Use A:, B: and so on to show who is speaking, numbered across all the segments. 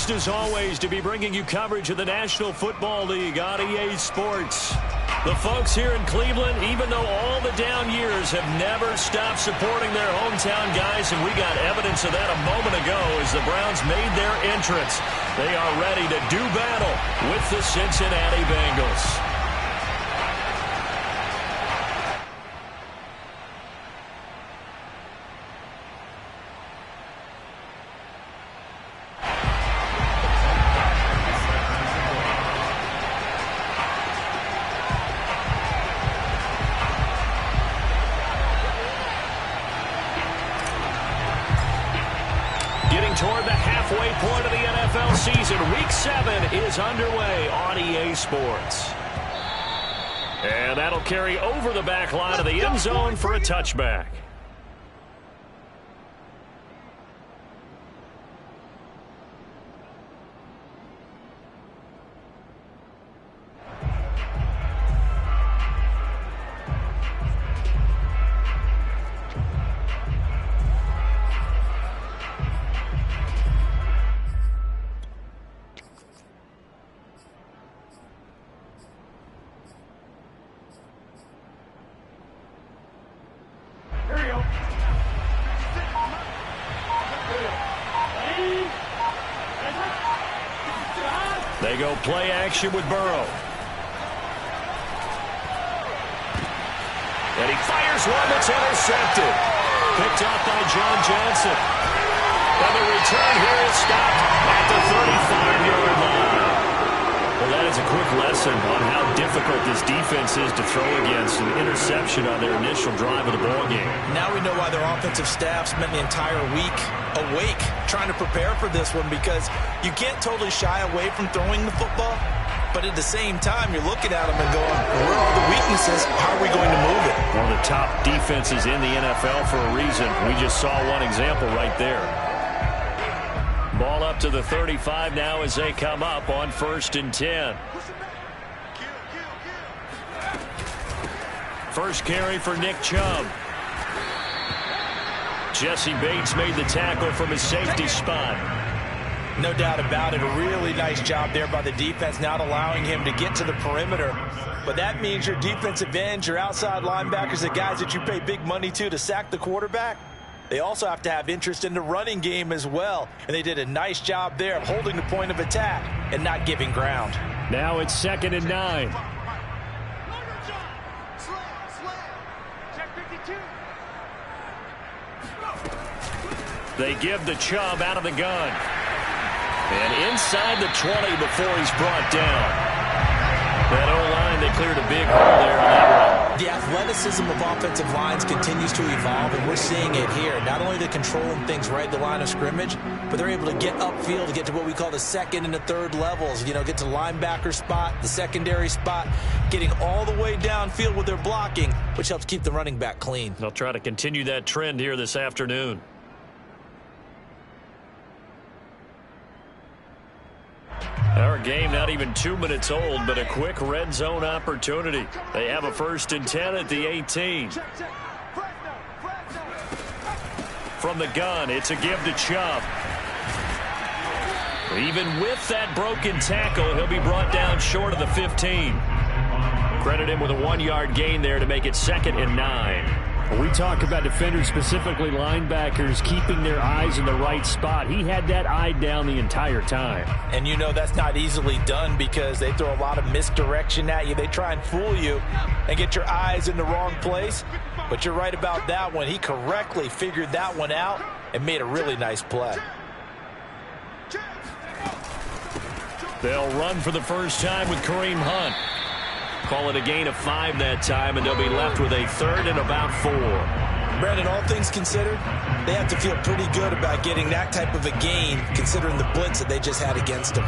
A: Pleased as always to be bringing you coverage of the National Football League on EA Sports. The folks here in Cleveland, even though all the down years, have never stopped supporting their hometown guys, and we got evidence of that a moment ago as the Browns made their entrance. They are ready to do battle with the Cincinnati Bengals. Toward the halfway point of the NFL season. Week 7 is underway on EA Sports. And that'll carry over the back line of the end zone for a touchback. They go play action with Burrow. And he fires one that's intercepted. Picked off by John Johnson. And the return here is stopped at the 35-yard line. Well, that is a quick lesson on how difficult this defense is to throw against. An interception on their initial drive of the ballgame.
B: Now we know why their offensive staff spent the entire week awake trying to prepare for this one, because you can't totally shy away from throwing the football, but at the same time you're looking at them and going, where are the weaknesses? How are we going to move it?
A: One of the top defenses in the NFL for a reason. We just saw one example right there. Ball up to the 35 now as they come up on 1st and 10. First carry for Nick Chubb. Jesse Bates made the tackle from his safety spot.
B: No doubt about it. A really nice job there by the defense, not allowing him to get to the perimeter. But that means your defensive ends, your outside linebackers, the guys that you pay big money to sack the quarterback, they also have to have interest in the running game as well. And they did a nice job there of holding the point of attack and not giving ground.
A: Now it's 2nd and 9. They give the Chubb out of the gun. And inside the 20 before he's brought down. That O-line, they cleared a big hole there on that run.
B: The athleticism of offensive lines continues to evolve, and we're seeing it here. Not only are they controlling things right at the line of scrimmage, but they're able to get upfield to get to what we call the 2nd and the 3rd levels. You know, get to the linebacker spot, the secondary spot, getting all the way downfield with their blocking, which helps keep the running back clean.
A: They'll try to continue that trend here this afternoon. Our game not even 2 minutes old, but a quick red zone opportunity. They have a 1st and 10 at the 18. From the gun, it's a give to Chubb. Even with that broken tackle, he'll be brought down short of the 15. Credit him with a 1-yard gain there to make it 2nd and 9.
C: We talk about defenders, specifically linebackers, keeping their eyes in the right spot. He had that eye down the entire time.
B: And you know that's not easily done because they throw a lot of misdirection at you. They try and fool you and get your eyes in the wrong place. But you're right about that one. He correctly figured that one out and made a really nice play.
A: They'll run for the first time with Kareem Hunt. Call it a gain of 5 that time, and they'll be left with a 3rd and about 4.
B: Brandon, all things considered, they have to feel pretty good about getting that type of a gain, considering the blitz that they just had against them.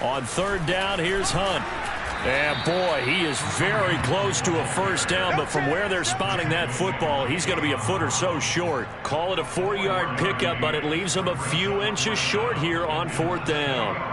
A: On 3rd down, here's Hunt. And boy, he is very close to a first down, but from where they're spotting that football, he's going to be a foot or so short. Call it a 4-yard pickup, but it leaves him a few inches short here on 4th down.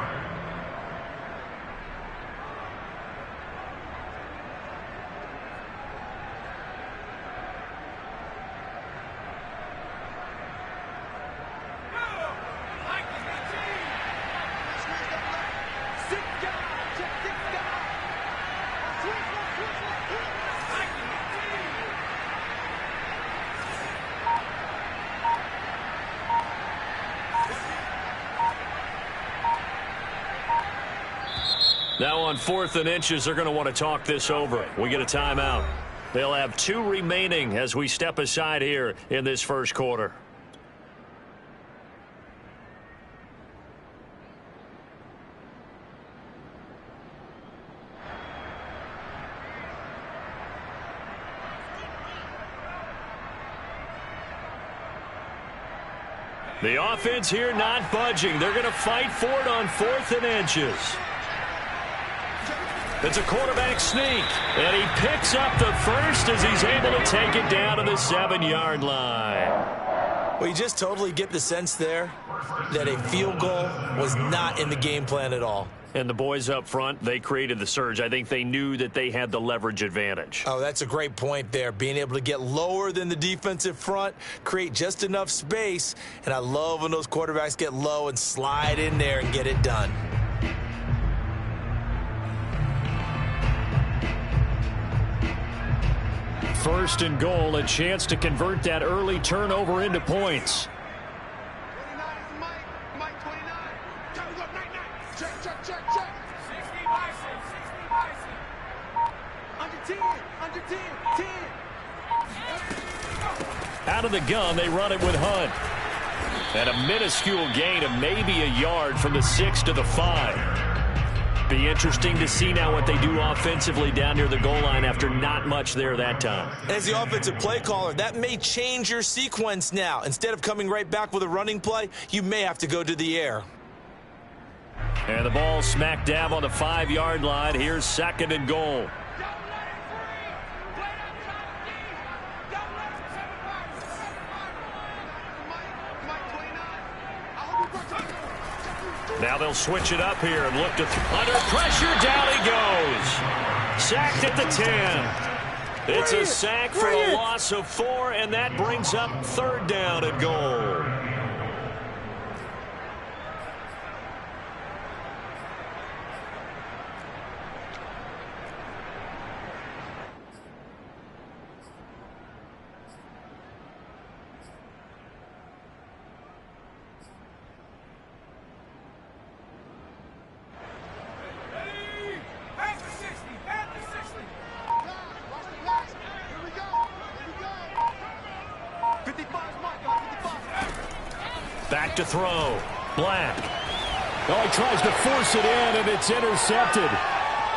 A: Now on 4th and inches, they're going to want to talk this over. We get a timeout. They'll have 2 remaining as we step aside here in this first quarter. The offense here not budging. They're going to fight for it on 4th and inches. It's a quarterback sneak, and he picks up the first as he's able to take it down to the 7-yard line.
B: Well, you just totally get the sense there that a field goal was not in the game plan at all.
A: And the boys up front, they created the surge. I think they knew that they had the leverage advantage.
B: Oh, that's a great point there. Being able to get lower than the defensive front, create just enough space. And I love when those quarterbacks get low and slide in there and get it done.
A: First and goal, a chance to convert that early turnover into points. Out of the gun, they run it with Hunt. And a minuscule gain of maybe a yard from the 6 to the 5. Be interesting to see now what they do offensively down near the goal line after not much there that time.
B: As the offensive play caller, that may change your sequence now. Instead of coming right back with a running play, you may have to go to the air.
A: And the ball smack dab on the 5-yard line. Here's 2nd and goal. Now they'll switch it up here and look to under pressure. Down he goes. Sacked at the 10. It's a sack for a loss of 4, and that brings up 3rd down and goal. Back to throw. Black.
C: Oh, he tries to force it in, and it's intercepted.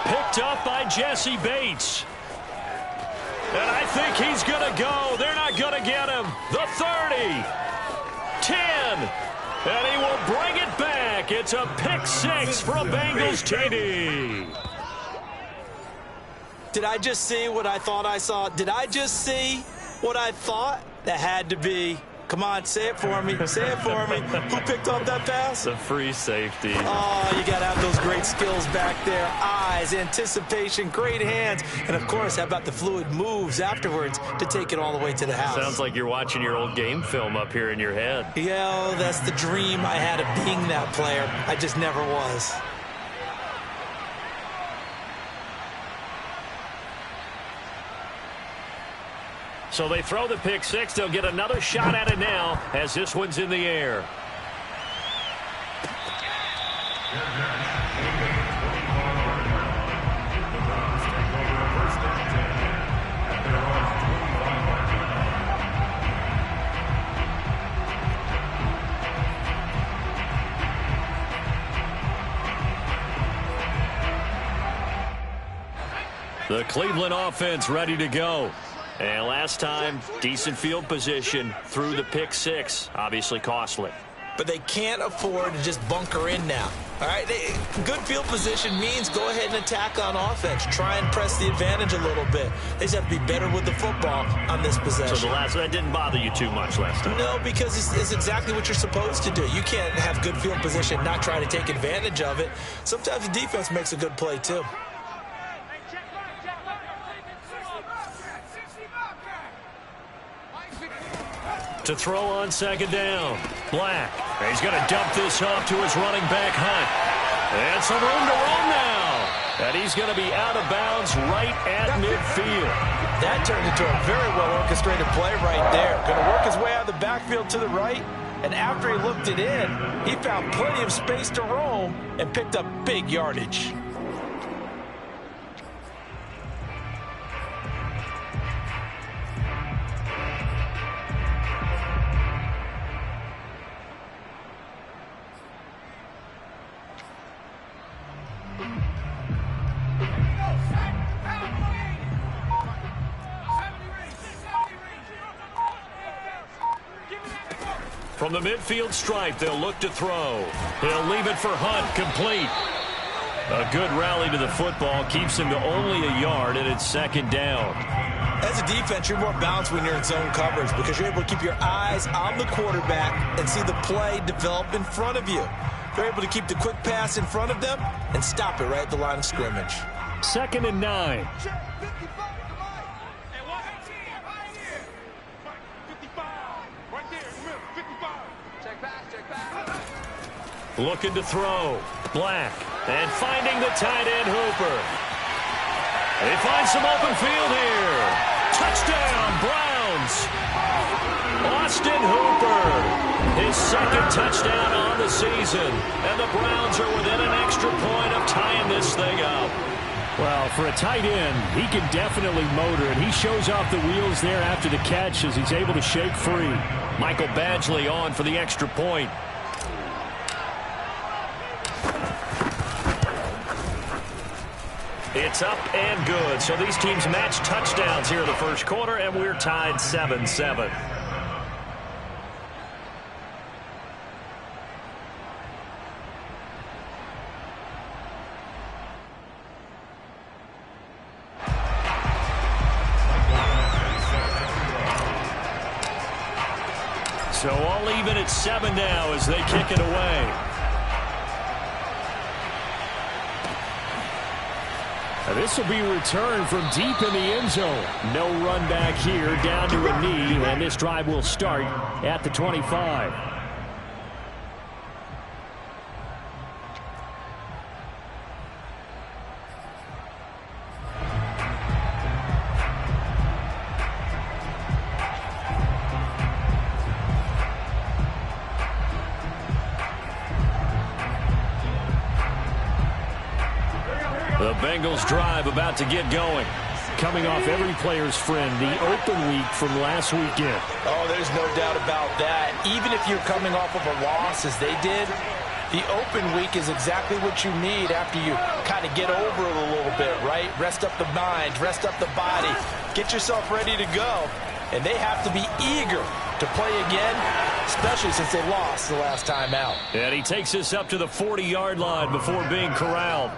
A: Picked up by Jesse Bates. And I think he's going to go. They're not going to get him. The 30. 10. And he will bring it back. It's a pick 6 for a Bengals TD.
B: Did I just see what I thought I saw? Did I just see what I thought? That had to be. Come on, say it for me. Say it for me. Who picked up that pass?
A: The free safety.
B: Oh, you got to have those great skills back there. Eyes, anticipation, great hands. And, of course, how about the fluid moves afterwards to take it all the way to the house?
A: Sounds like you're watching your old game film up here in your head.
B: Yeah, that's the dream I had of being that player. I just never was.
A: So they throw the pick 6. They'll get another shot at it now as this one's in the air. The Cleveland offense ready to go. And last time, decent field position through the pick 6. Obviously costly.
B: but they can't afford to just bunker in now. All right, good field position means go ahead and attack on offense. Try and press the advantage a little bit. They just have to be better with the football on this possession.
A: So that didn't bother you too much last time?
B: No, because it's exactly what you're supposed to do. You can't have good field position and not try to take advantage of it. Sometimes the defense makes a good play, too.
A: To throw on second down. Black. He's going to dump this off to his running back, Hunt. And some room to run now. And he's going to be out of bounds right at midfield.
B: That turned into a very well-orchestrated play right there. Going to work his way out of the backfield to the right. And after he looked it in, he found plenty of space to roam and picked up big yardage.
A: From the midfield stripe, they'll look to throw. He'll leave it for Hunt, complete. A good rally to the football keeps him to only a yard, and it's second down.
B: As a defense, you're more balanced when you're in zone coverage because you're able to keep your eyes on the quarterback and see the play develop in front of you. They're able to keep the quick pass in front of them and stop it right at the line of scrimmage.
C: 2nd and 9.
A: Looking to throw. Black. And finding the tight end, Hooper. They find some open field here. Touchdown, Browns. Austin Hooper. His second touchdown on the season. And the Browns are within an extra point of tying this thing up.
C: Well, for a tight end, he can definitely motor it. He shows off the wheels there after the catch as he's able to shake free.
A: Michael Badgley on for the extra point. It's up and good. So these teams match touchdowns here in the first quarter, and we're tied 7-7. So all even at 7 now as they kick it away.
C: This will be returned from deep in the end zone. No run back here, down to a knee, and this drive will start at the 25.
A: The Bengals drive about to get going.
C: Coming off every player's friend, the open week from last weekend.
B: Oh, there's no doubt about that. Even if you're coming off of a loss as they did, the open week is exactly what you need after you kind of get over it a little bit, right? Rest up the mind, rest up the body, get yourself ready to go. And they have to be eager to play again, especially since they lost the last time out.
A: And he takes this up to the 40-yard line before being corralled.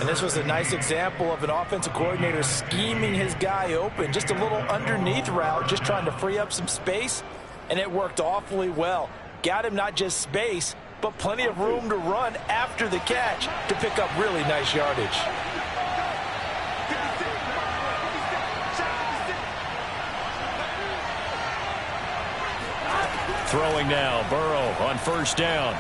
B: And this was a nice example of an offensive coordinator scheming his guy open. Just a little underneath route, just trying to free up some space, and it worked awfully well. Got him not just space, but plenty of room to run after the catch to pick up really nice yardage.
A: Throwing now, Burrow on first down.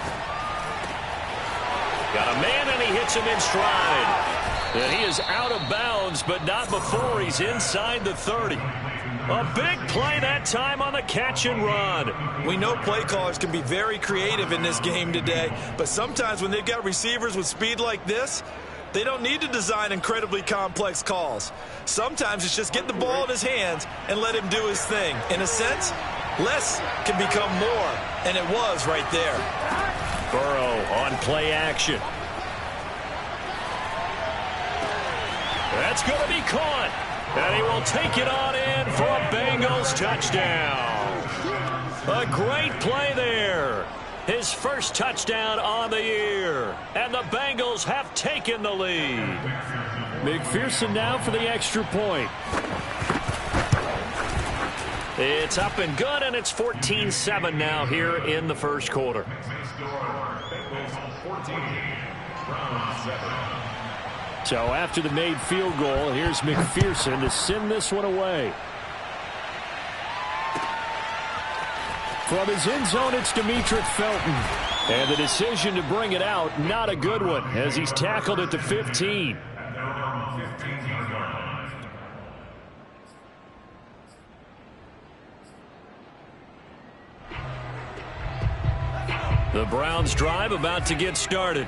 A: Got a man, and he hits him in stride. And he is out of bounds, but not before he's inside the 30. A big play that time on the catch and run.
B: We know play callers can be very creative in this game today, but sometimes when they've got receivers with speed like this, they don't need to design incredibly complex calls. Sometimes it's just get the ball in his hands and let him do his thing. In a sense, less can become more, and it was right there.
A: Burrow on play action. That's going to be caught. And he will take it on in for a Bengals touchdown. A great play there. His first touchdown on the year. And the Bengals have taken the lead.
C: McPherson now for the extra point.
A: It's up and good, and it's 14-7 now here in the first quarter.
C: So after the made field goal, here's McPherson to send this one away. From his end zone, it's Demetric Felton. And the decision to bring it out, not a good one, as he's tackled at the 15.
A: The Browns drive about to get started.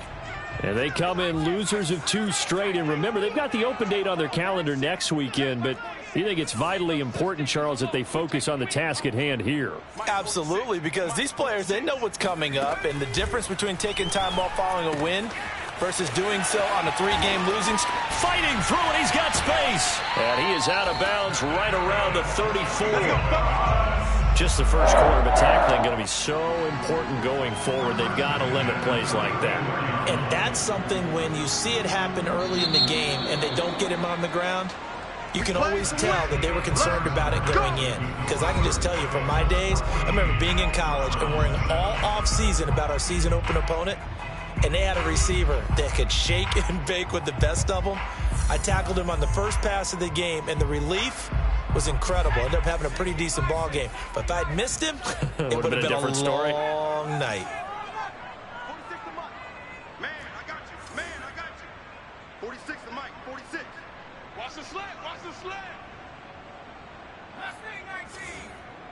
A: And they come in losers of 2 straight. And remember, they've got the open date on their calendar next weekend, but you think it's vitally important, Charles, that they focus on the task at hand here?
B: Absolutely, because these players, they know what's coming up, and the difference between taking time off following a win versus doing so on a 3-game losing streak.
A: Fighting through, and he's got space. And he is out of bounds right around the 34. Just the first quarter, but tackling going to be so important going forward. They've got to limit plays like that.
B: And that's something when you see it happen early in the game and they don't get him on the ground, you can always tell that they were concerned about it going in. Because I can just tell you from my days, I remember being in college and worrying all off-season about our season open opponent, and they had a receiver that could shake and bake with the best of them. I tackled him on the first pass of the game, and the relief was incredible. Ended up having a pretty decent ball game. But if I'd missed him, it would have been a different story. Long night.
D: 46 to Mike. Man, I got you. Man, I got you. 46 to Mike. 46. Watch the slant. Watch the slant.
E: Last thing, 19.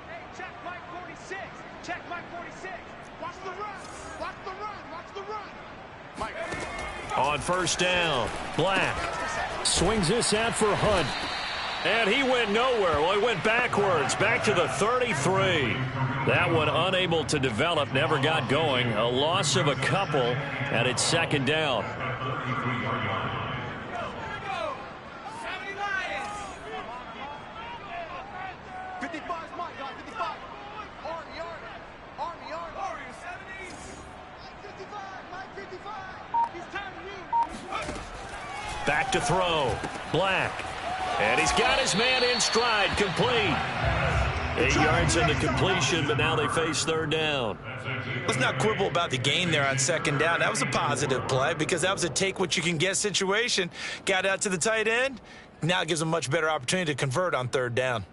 E: Hey, check Mike 46. Check Mike 46.
D: Watch the run. Watch the run. Watch the run. Mike.
A: On first down, Black
C: Swings this out for Hunt.
A: And he went nowhere. Well, he went backwards, back to the 33. That one unable to develop, never got going. A loss of a couple, and it's second down. Back to throw. Black. And he's got his man in stride, complete. 8 yards in the completion, but now they face third down.
B: Let's not quibble about the gain there on second down. That was a positive play because that was a take-what-you-can-get situation. Got out to the tight end. Now it gives them a much better opportunity to convert on third down.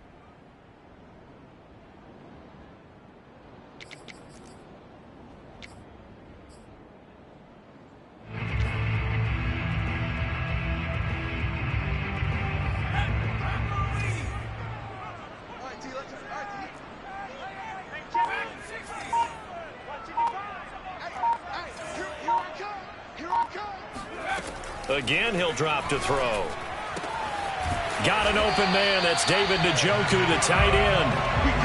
A: Again, he'll drop to throw. Got an open man. That's David Njoku, the tight end.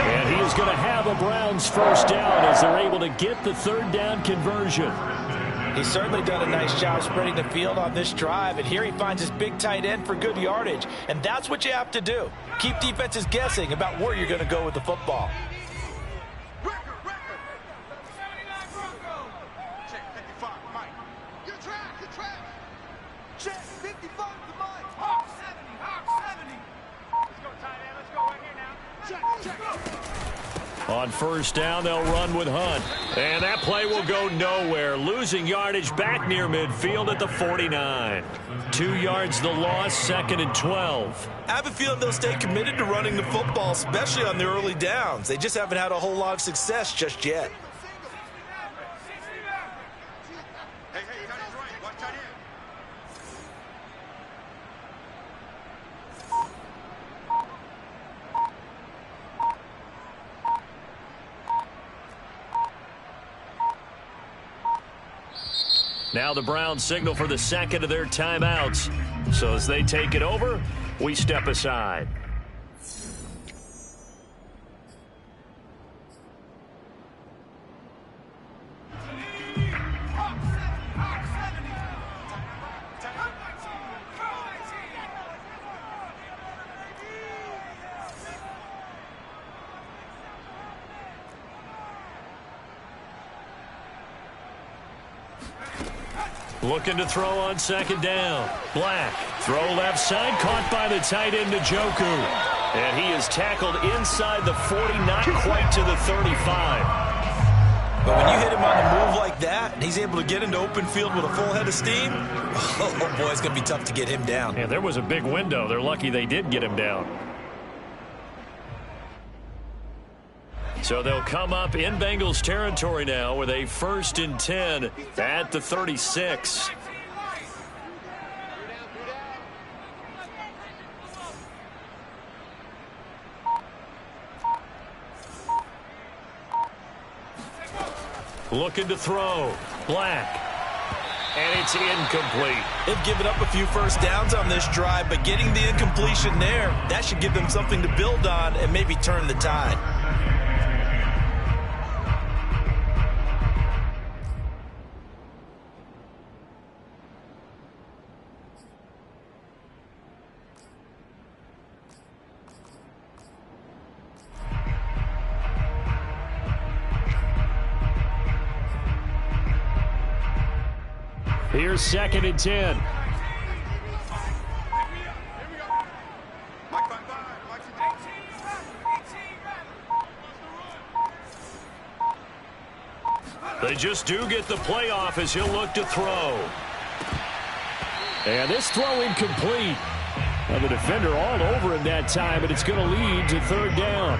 C: And he is going to have a Browns first down as they're able to get the third down conversion.
B: He's certainly done a nice job spreading the field on this drive, and here he finds his big tight end for good yardage. And that's what you have to do. Keep defenses guessing about where you're going to go with the football.
A: On first down, they'll run with Hunt. And that play will go nowhere. Losing yardage back near midfield at the 49. 2 yards the loss, second and 12.
B: I have a feeling they'll stay committed to running the football, especially on the early downs. They just haven't had a whole lot of success just yet.
A: Now the Browns signal for the second of their timeouts. So as they take it over, we step aside. Looking to throw on second down. Black. Throw left side. Caught by the tight end, Njoku. And he is tackled inside the 40, not quite to the 35.
B: But when you hit him on the move like that, and he's able to get into open field with a full head of steam, oh boy, it's going to be tough to get him down.
A: And there was a big window. They're lucky they did get him down. So they'll come up in Bengals territory now with a 1st and 10 at the 36. Looking to throw. Black. And it's incomplete.
B: They've given up a few first downs on this drive, but getting the incompletion there, that should give them something to build on and maybe turn the tide.
C: Here's 2nd and 10.
D: Mike 5-5. Mike 18.
A: They just do get the playoff as he'll look to throw.
C: And this throw incomplete. Well, the defender all over him that time, and it's going to lead to 3rd down.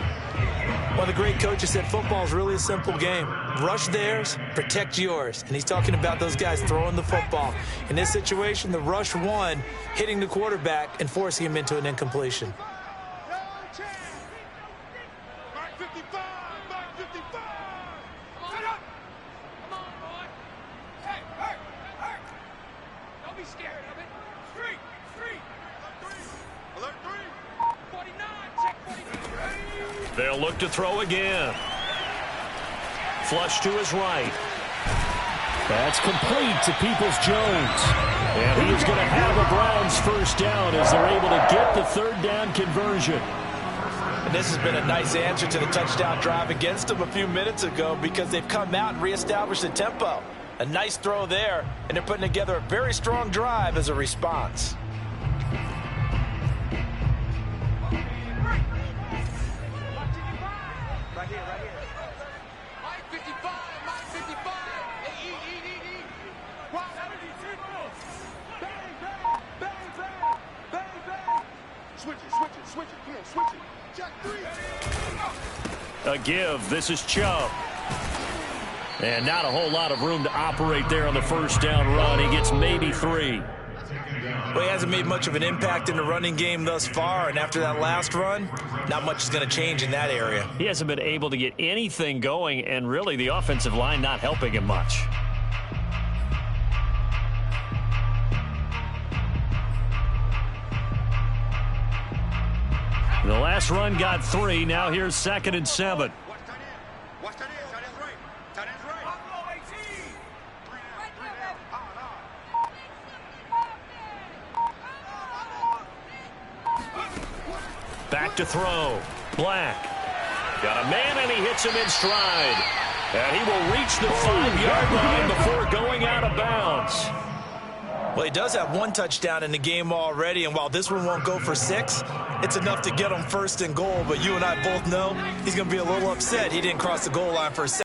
B: One of the great coaches said football is really a simple game. Rush theirs, protect yours. And he's talking about those guys throwing the football. In this situation, the rush won, hitting the quarterback and forcing him into an incompletion.
D: Mike 55. Mike 55.
E: Sit up! Come on, boy! Hey, hurt! Hurt! Don't be scared of it. Street! Street!
D: Alert 3.
E: 49! Check 49!
A: They'll look to throw again. Flush to his right.
C: That's complete to Peoples-Jones. And he is going to have a Browns 1st down as they're able to get the 3rd down conversion.
B: And this has been a nice answer to the touchdown drive against them a few minutes ago because they've come out and reestablished the tempo. A nice throw there, and they're putting together a very strong drive as a response.
D: Right here, right here.
E: Mike 55! Mike 55! Hey, eat!
D: Wow, bang, bang, bang, bang, bang, bang. Switch it. Come on, switch it. Jack 3.
A: A give. This is Chubb. And not a whole lot of room to operate there on the 1st down run. He gets maybe 3.
B: Well, he hasn't made much of an impact in the running game thus far, and after that last run, not much is going to change in that area.
A: He hasn't been able to get anything going, and really the offensive line not helping him much. The last run got 3. Now here's 2nd and 7.
D: Watch tight end. Watch tight end. Tight end's right. Tight end's right.
E: Buffalo 18!
D: Three down. Hard.
A: Back to throw. Black. Got a man, and he hits him in stride. And he will reach the 5-yard line before going out of bounds.
B: Well, he does have 1 touchdown in the game already, and while this one won't go for 6, it's enough to get him 1st and goal. But you and I both know he's going to be a little upset he didn't cross the goal line for a second.